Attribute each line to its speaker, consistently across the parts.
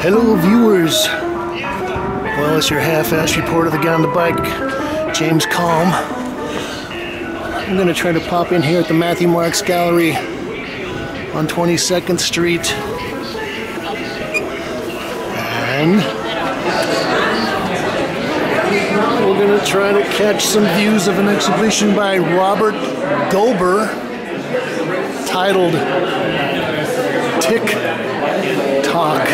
Speaker 1: Hello viewers, well, it's your half-assed report of the guy on the bike, James Kalm. I'm going to try to pop in here at the Matthew Marks Gallery on 22nd Street, and we're going to try to catch some views of an exhibition by Robert Gober titled Tock.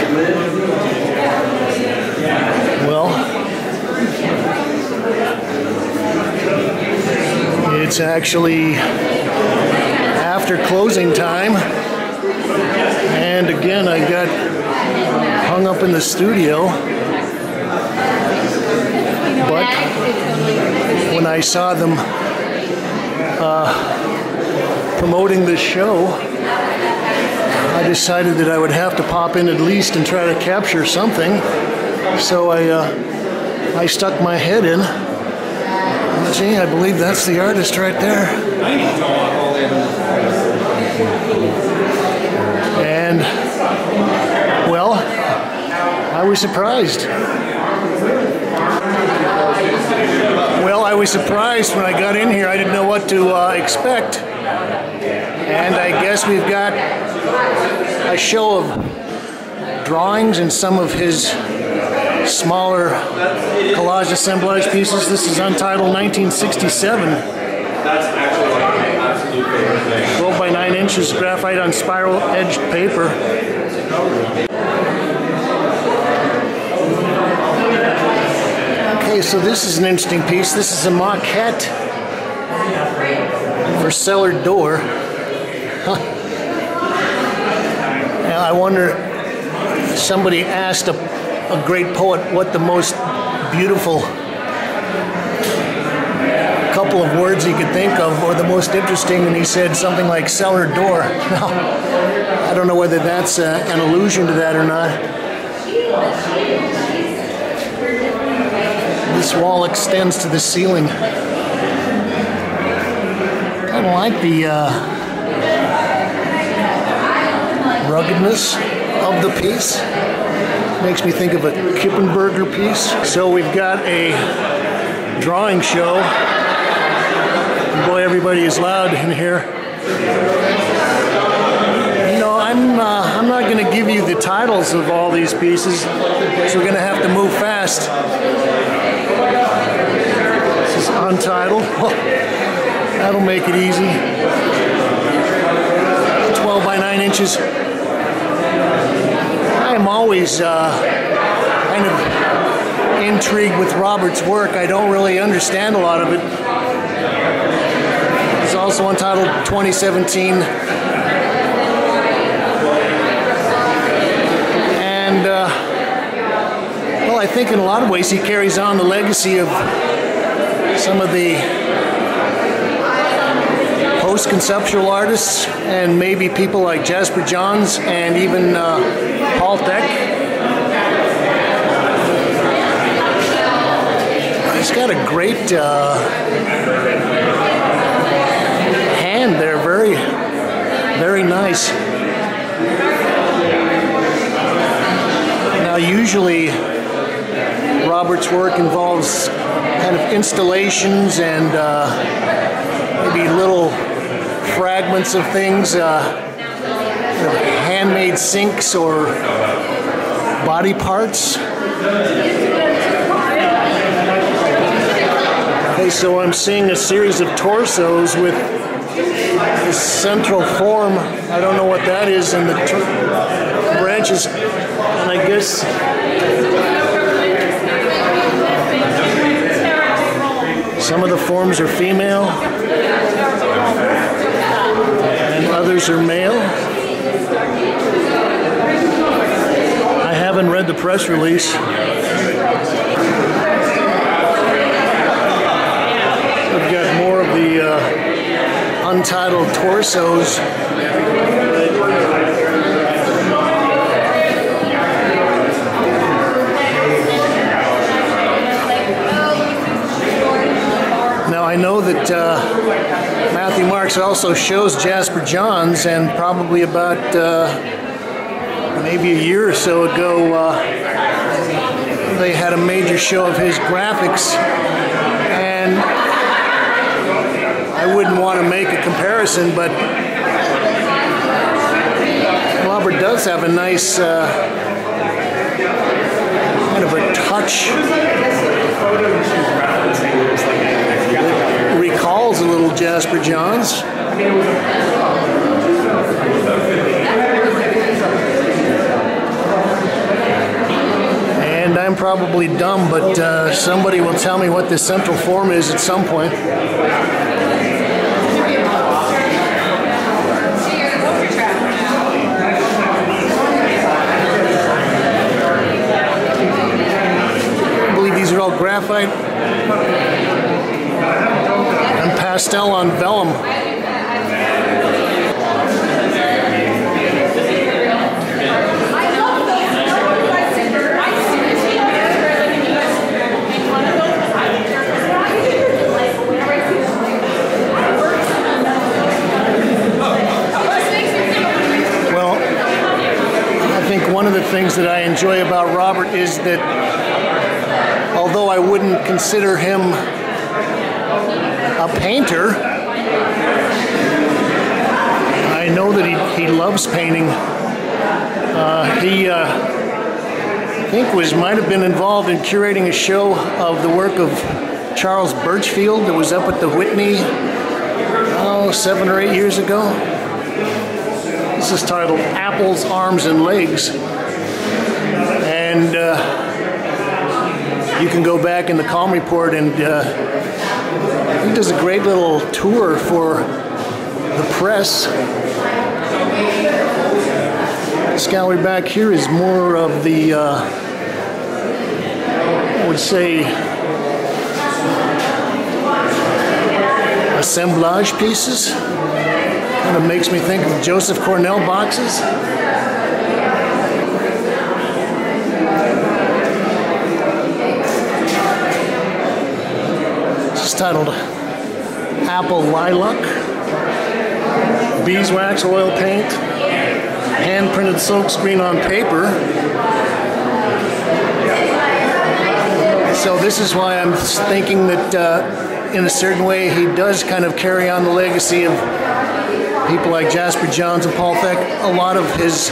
Speaker 1: Well, it's actually after closing time, and again I got hung up in the studio, but when I saw them promoting this show, I decided that I would have to pop in at least and try to capture something. So I stuck my head in. Gee, I believe that's the artist right there. And, well, I was surprised. Well, I was surprised when I got in here. I didn't know what to expect. And I guess we've got a show of drawings and some of his smaller collage assemblage pieces. This is untitled 1967. 12 by 9 inches graphite on spiral edged paper. Okay, so this is an interesting piece. This is a maquette for Cellar Door. I wonder, somebody asked a great poet what the most beautiful couple of words he could think of, or the most interesting, and he said something like cellar door. Now, I don't know whether that's an allusion to that or not. This wall extends to the ceiling. Kind of like the ruggedness of the piece. Makes me think of a Kippenberger piece. So we've got a drawing show. Boy, everybody is loud in here. You know, I'm not going to give you the titles of all these pieces, so we're going to have to move fast. This is untitled. That'll make it easy. 12 by 9 inches. I'm always kind of intrigued with Robert's work. I don't really understand a lot of it. It's also untitled 2017. And, well, I think in a lot of ways he carries on the legacy of some of the post-conceptual artists, and maybe people like Jasper Johns and even Paul Tock. He's got a great hand there, very, very nice. Now, usually Robert's work involves kind of installations and maybe little fragments of things, handmade sinks or body parts. Okay, so I'm seeing a series of torsos with this central form. I don't know what that is, and the branches, and I guess some of the forms are female and others are male. I haven't read the press release. I've got more of the untitled torsos. Now I know that Matthew Matthew Marks also shows Jasper Johns, and probably about maybe a year or so ago, they had a major show of his graphics, and I wouldn't want to make a comparison, but Robert does have a nice kind of a touch. It recalls a little Jasper Johns. And I'm probably dumb, but somebody will tell me what this central form is at some point. I believe these are all graphite and pastel on vellum. One of the things that I enjoy about Robert is that although I wouldn't consider him a painter, I know that he loves painting. He I think might have been involved in curating a show of the work of Charles Birchfield that was up at the Whitney 7 or 8 years ago. This is titled Apples, Arms, and Legs. And you can go back in the Kalm report, and he does a great little tour for the press. This gallery back here is more of the, I would say, assemblage pieces. Kind of makes me think of Joseph Cornell boxes. This is titled Apple Lilac, beeswax oil paint, hand-printed silkscreen on paper. So this is why I'm thinking that in a certain way he does kind of carry on the legacy of people like Jasper Johns and Paul Thek. A lot of his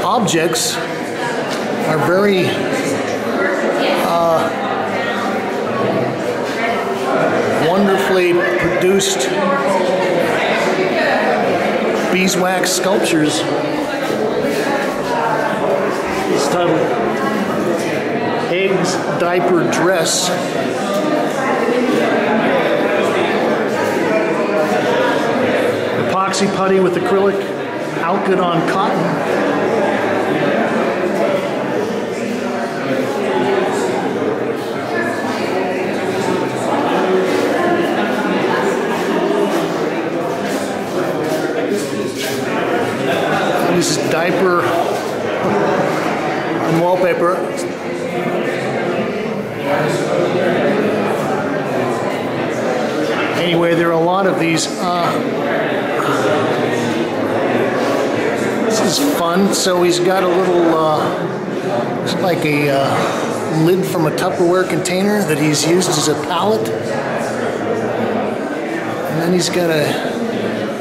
Speaker 1: objects are very wonderfully produced beeswax sculptures. It's titled Eggs Diaper Dress. Epoxy putty with acrylic, outgood on cotton. This is diaper and wallpaper. Anyway, there are a lot of these. This is fun. So he's got a little, it's like a lid from a Tupperware container that he's used as a palette. And then he's got a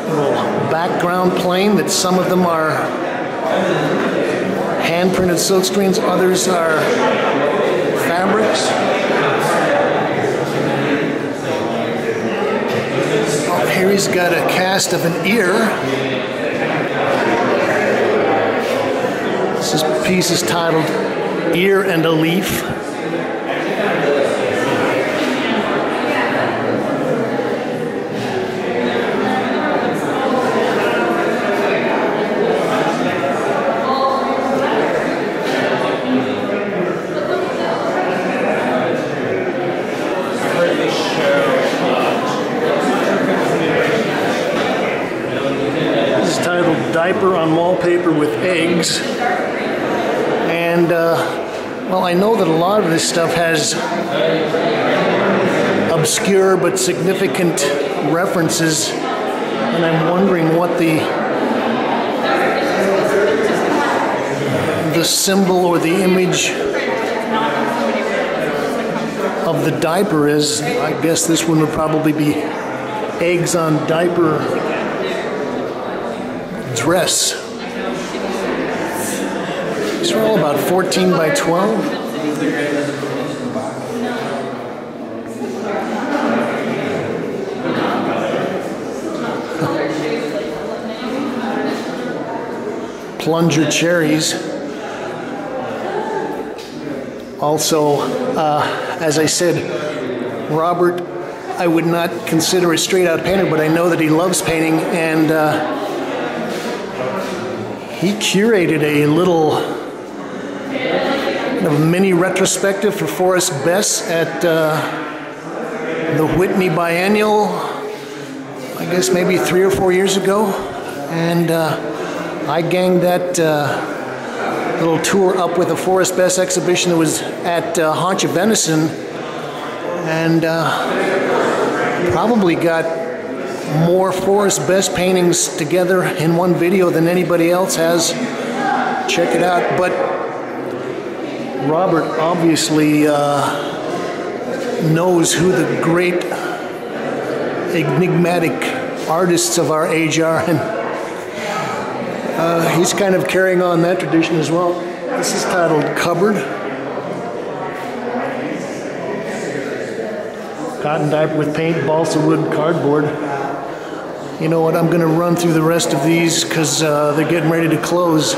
Speaker 1: little background plane that some of them are hand-printed silkscreens, others are fabrics. Oh, here he's got a cast of an ear. This piece is titled Ear and a Leaf. Diaper on wallpaper with eggs. And well, I know that a lot of this stuff has obscure but significant references, and I'm wondering what the symbol or the image of the diaper is. I guess this one would probably be eggs on diaper dress. These are all about 14 by 12. Plunger cherries. Also, as I said, Robert, I would not consider a straight-out painter, but I know that he loves painting, and he curated a little kind of mini retrospective for Forrest Bess at the Whitney Biennial, I guess maybe 3 or 4 years ago, and I ganged that little tour up with a Forrest Bess exhibition that was at Haunch of Venison, and probably got more Forrest Bess paintings together in one video than anybody else has. Check it out. But Robert obviously knows who the great enigmatic artists of our age are, and he's kind of carrying on that tradition as well. This is titled Cupboard. Cotton diaper with paint, balsa wood, cardboard. You know what, I'm going to run through the rest of these because they're getting ready to close.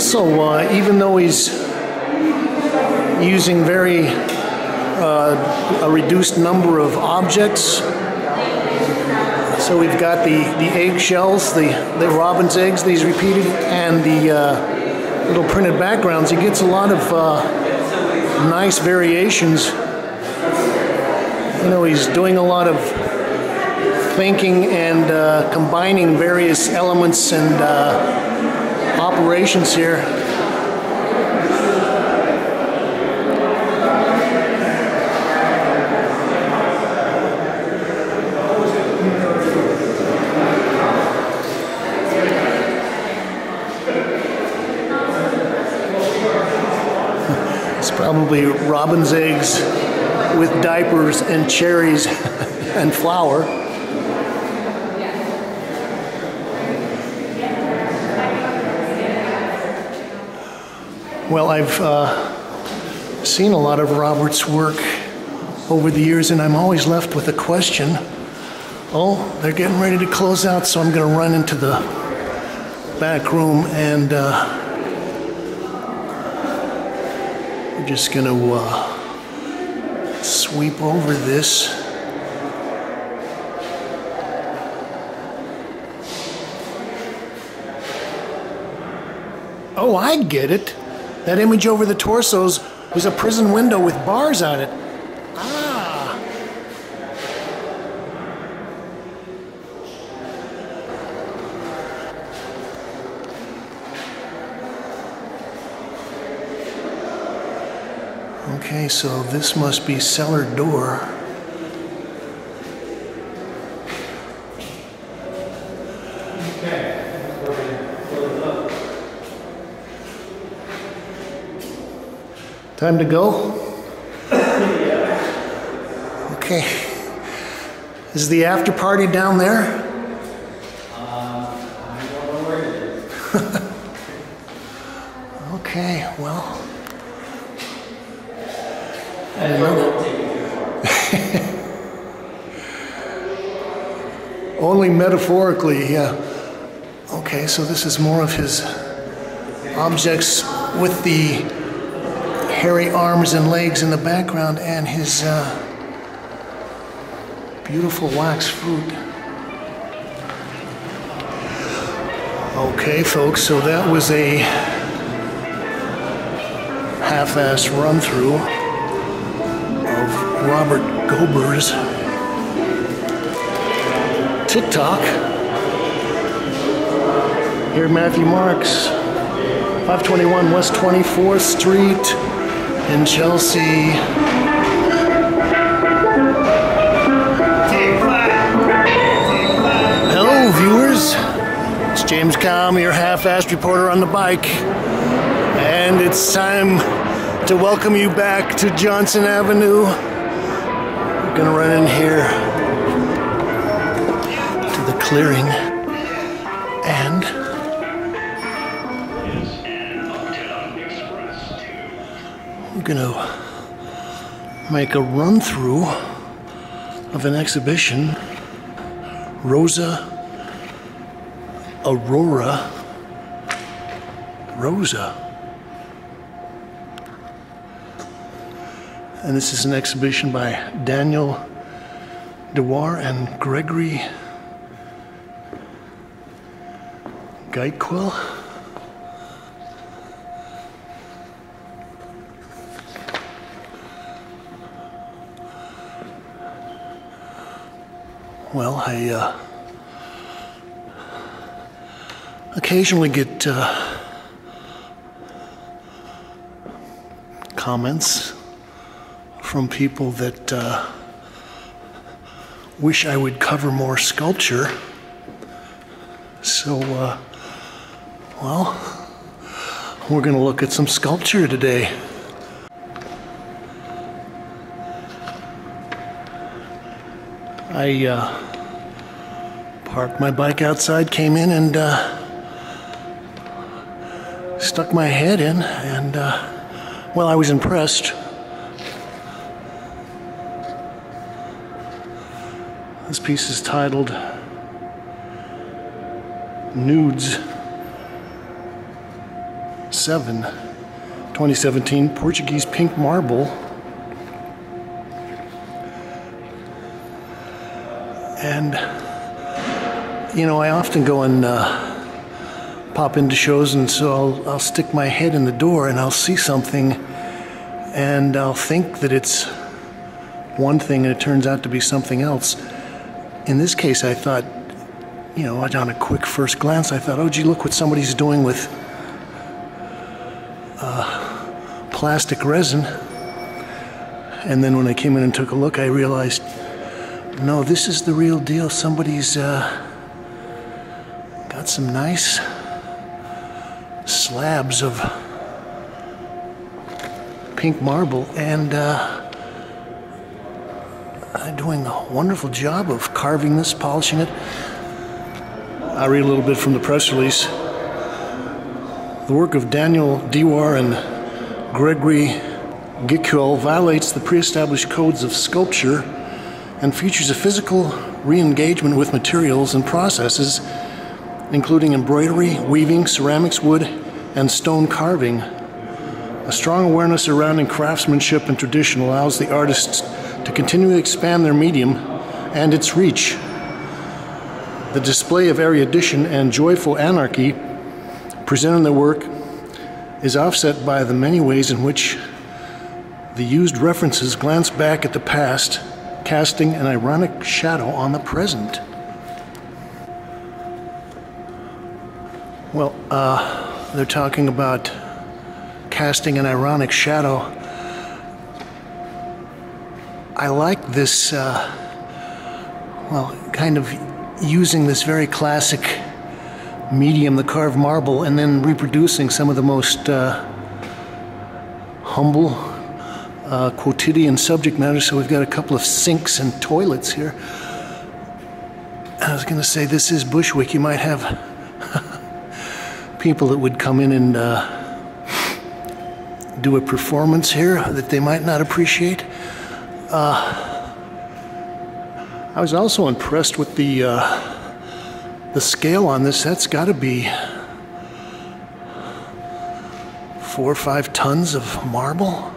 Speaker 1: So even though he's using a reduced number of objects, so we've got the eggshells, the robin's eggs, these repeated, and the little printed backgrounds. He gets a lot of nice variations. You know, he's doing a lot of thinking and combining various elements and operations here. Probably robin's eggs with diapers and cherries and flour. Well, I've seen a lot of Robert's work over the years, and I'm always left with a question. Oh, they're getting ready to close out, so I'm going to run into the back room and we're just going to sweep over this. Oh, I get it. That image over the torsos was a prison window with bars on it. Ah. Okay, so this must be Cellar Door. Time to go? Okay. Is the after party down there? Okay, well. I don't know. Only metaphorically, yeah. Okay, so this is more of his objects with the hairy arms and legs in the background and his beautiful wax fruit. Okay, folks, so that was a half-ass run-through of Robert Gober's TikTok. Here at Matthew Marks, 521 West 24th Street in Chelsea. Kalm, your half-assed reporter on the bike. And it's time to welcome you back to Johnson Avenue. We're gonna run in here to the clearing and we're gonna make a run-through of an exhibition, Rosa Aurora Rosa. And this is an exhibition by Dewar and Grégory Gicquel. Well, I occasionally get comments from people that wish I would cover more sculpture. So, well, we're going to look at some sculpture today. I parked my bike outside, came in and stuck my head in, and well, I was impressed. This piece is titled Nudes 7, 2017, Portuguese pink marble. And you know, I often go and pop into shows, and so I'll stick my head in the door and I'll see something and I'll think that it's one thing and it turns out to be something else. In this case, I thought, you know, on a quick first glance, I thought, oh gee, look what somebody's doing with plastic resin. And then when I came in and took a look, I realized, no, this is the real deal. Somebody's got some nice slabs of pink marble and doing a wonderful job of carving this, polishing it. I'll read a little bit from the press release. The work of Dewar and Grégory Gicquel violates the pre-established codes of sculpture and features a physical re-engagement with materials and processes, including embroidery, weaving, ceramics, wood, and stone carving. A strong awareness surrounding craftsmanship and tradition allows the artists to continually expand their medium and its reach. The display of erudition and joyful anarchy presented in their work is offset by the many ways in which the used references glance back at the past, casting an ironic shadow on the present. Well, they're talking about casting an ironic shadow. I like this, well, kind of using this very classic medium, the carved marble, and then reproducing some of the most humble, quotidian subject matter. So we've got a couple of sinks and toilets here. I was going to say, this is Bushwick. You might have people that would come in and do a performance here that they might not appreciate. I was also impressed with the scale on this. That's got to be 4 or 5 tons of marble.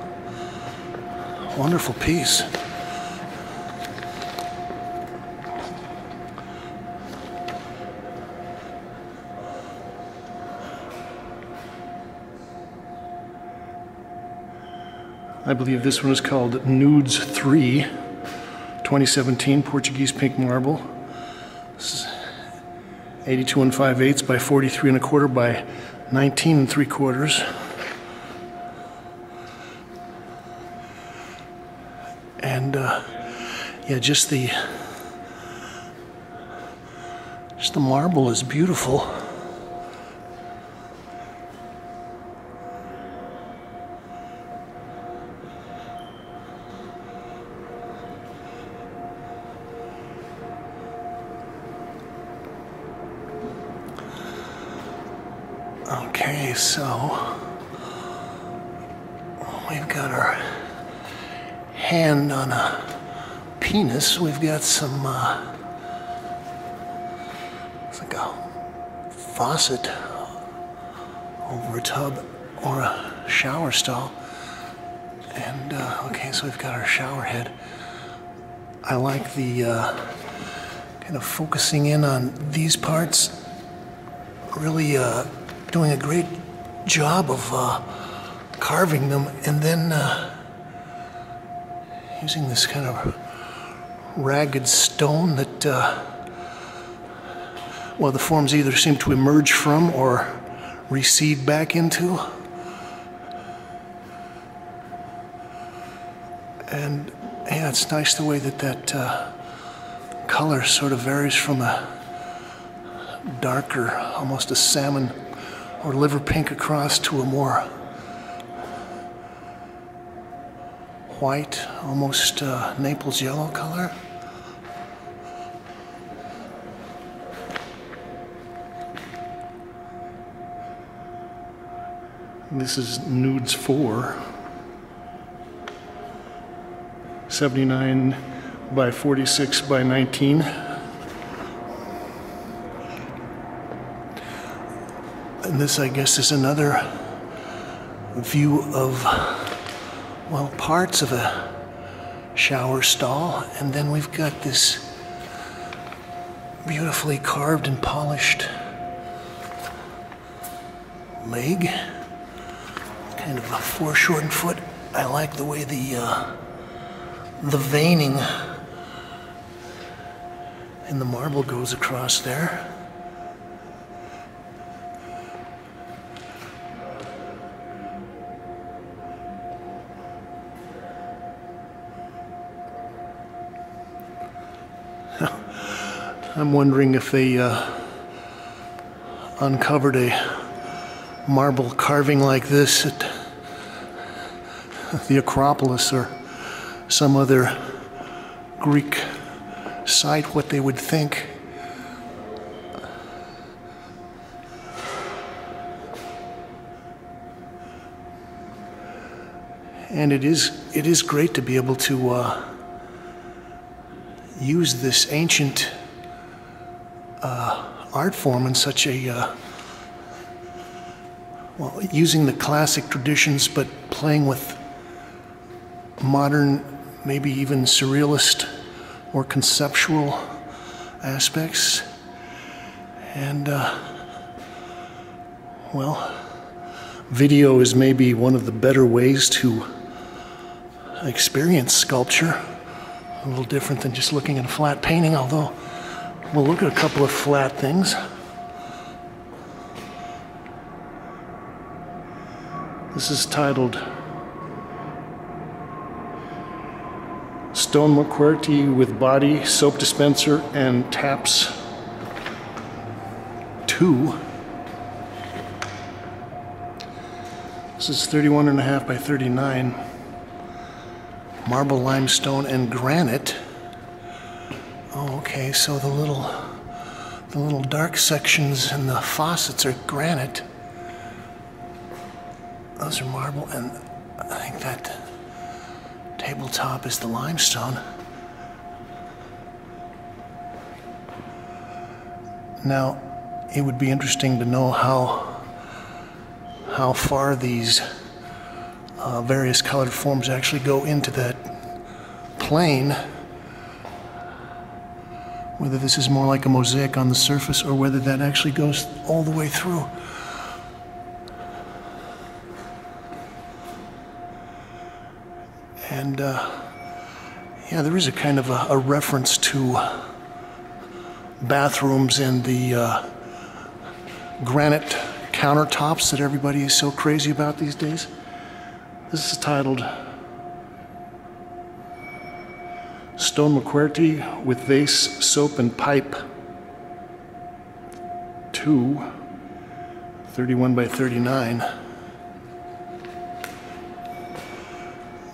Speaker 1: Wonderful piece. I believe this one is called Nudes 3, 2017, Portuguese pink marble. This is 82 5/8 by 43 1/4 by 19 3/4. And yeah, just the marble is beautiful. so we've got our hand on a penis. We've got some, it's like a faucet over a tub or a shower stall. And, okay, so we've got our shower head. I like the kind of focusing in on these parts. Really doing a great job of carving them, and then using this kind of ragged stone that, well, the forms either seem to emerge from or recede back into. And yeah, it's nice the way that that color sort of varies from a darker, almost a salmon or liver pink across to a more white, almost Naples yellow color. This is Nudes 4. 79 by 46 by 19. And this, I guess, is another view of, well, parts of a shower stall. And then we've got this beautifully carved and polished leg, kind of a foreshortened foot. I like the way the veining in the marble goes across there. I'm wondering if they uncovered a marble carving like this at the Acropolis or some other Greek site, what they would think. And it is great to be able to use this ancient art form in such a well, using the classic traditions, but playing with modern, maybe even surrealist or conceptual aspects. And, well, video is maybe one of the better ways to experience sculpture. A little different than just looking at a flat painting, although we'll look at a couple of flat things. This is titled Stone McQuarrie with Body, Soap Dispenser, and Taps 2. This is 31.5 by 39. Marble, limestone, and granite. Oh, okay, so the little dark sections and the faucets are granite. Those are marble, and I think that tabletop is the limestone. Now, it would be interesting to know how far these various colored forms actually go into that plane. Whether this is more like a mosaic on the surface or whether that actually goes all the way through. And yeah, there is a kind of a reference to bathrooms and the granite countertops that everybody is so crazy about these days. This is titled Stone McQuarrie with Vase, Soap, and Pipe 2, 31 by 39.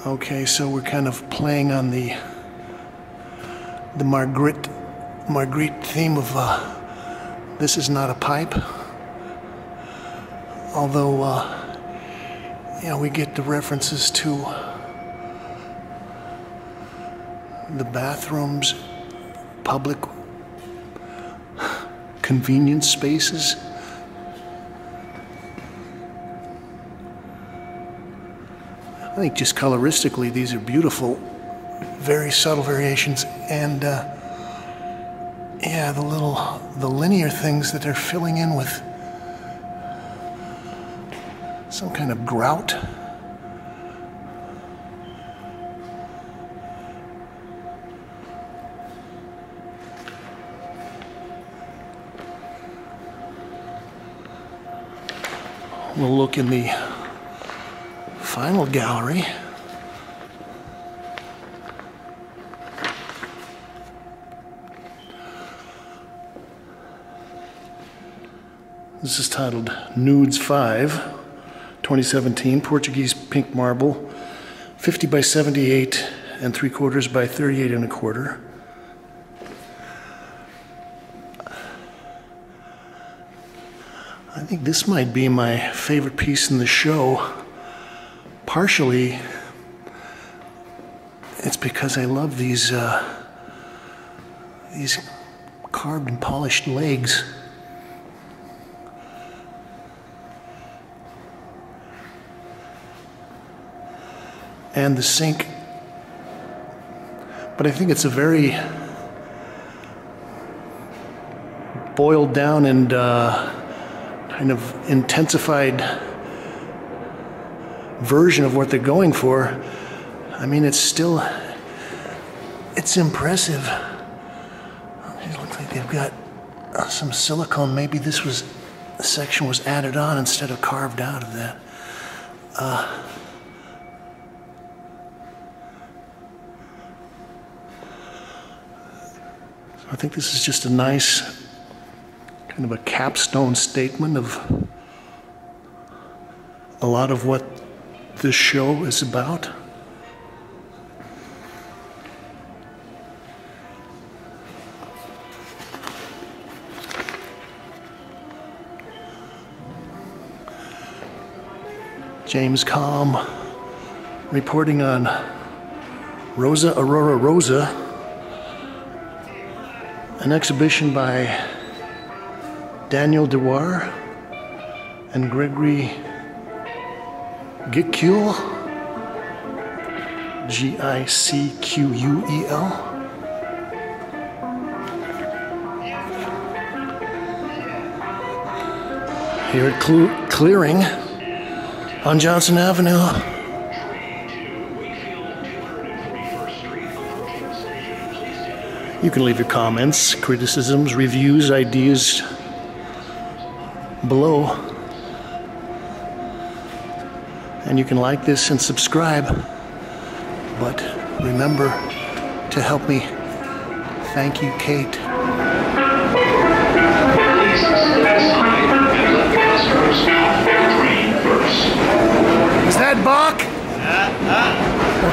Speaker 1: Okay, so we're kind of playing on the Marguerite theme of this is not a pipe. Although, we get the references to the bathrooms, public convenience spaces. I think just coloristically, these are beautiful, very subtle variations, and the linear things that they're filling in with some kind of grout. We'll look in the final gallery. This is titled Nudes 5, 2017, Portuguese pink marble, 50 by 78 and 3/4 by 38 1/4. I think this might be my favorite piece in the show. Partially, it's because I love these carved and polished legs. And the sink. But I think it's a very boiled down and kind of intensified version of what they're going for. I mean, it's impressive. It looks like they've got some silicone. Maybe this section was added on instead of carved out of that. I think this is just a nice kind of a capstone statement of a lot of what this show is about. James Kalm reporting on Rosa Aurora Rosa, an exhibition by Dewar and Grégory Gicquel, Gicquel. Here at Clearing on Johnson Avenue. You can leave your comments, criticisms, reviews, ideas below. And you can like this and subscribe. But remember to help me. Thank you, Kate. Is that Bach?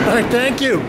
Speaker 1: All right, thank you.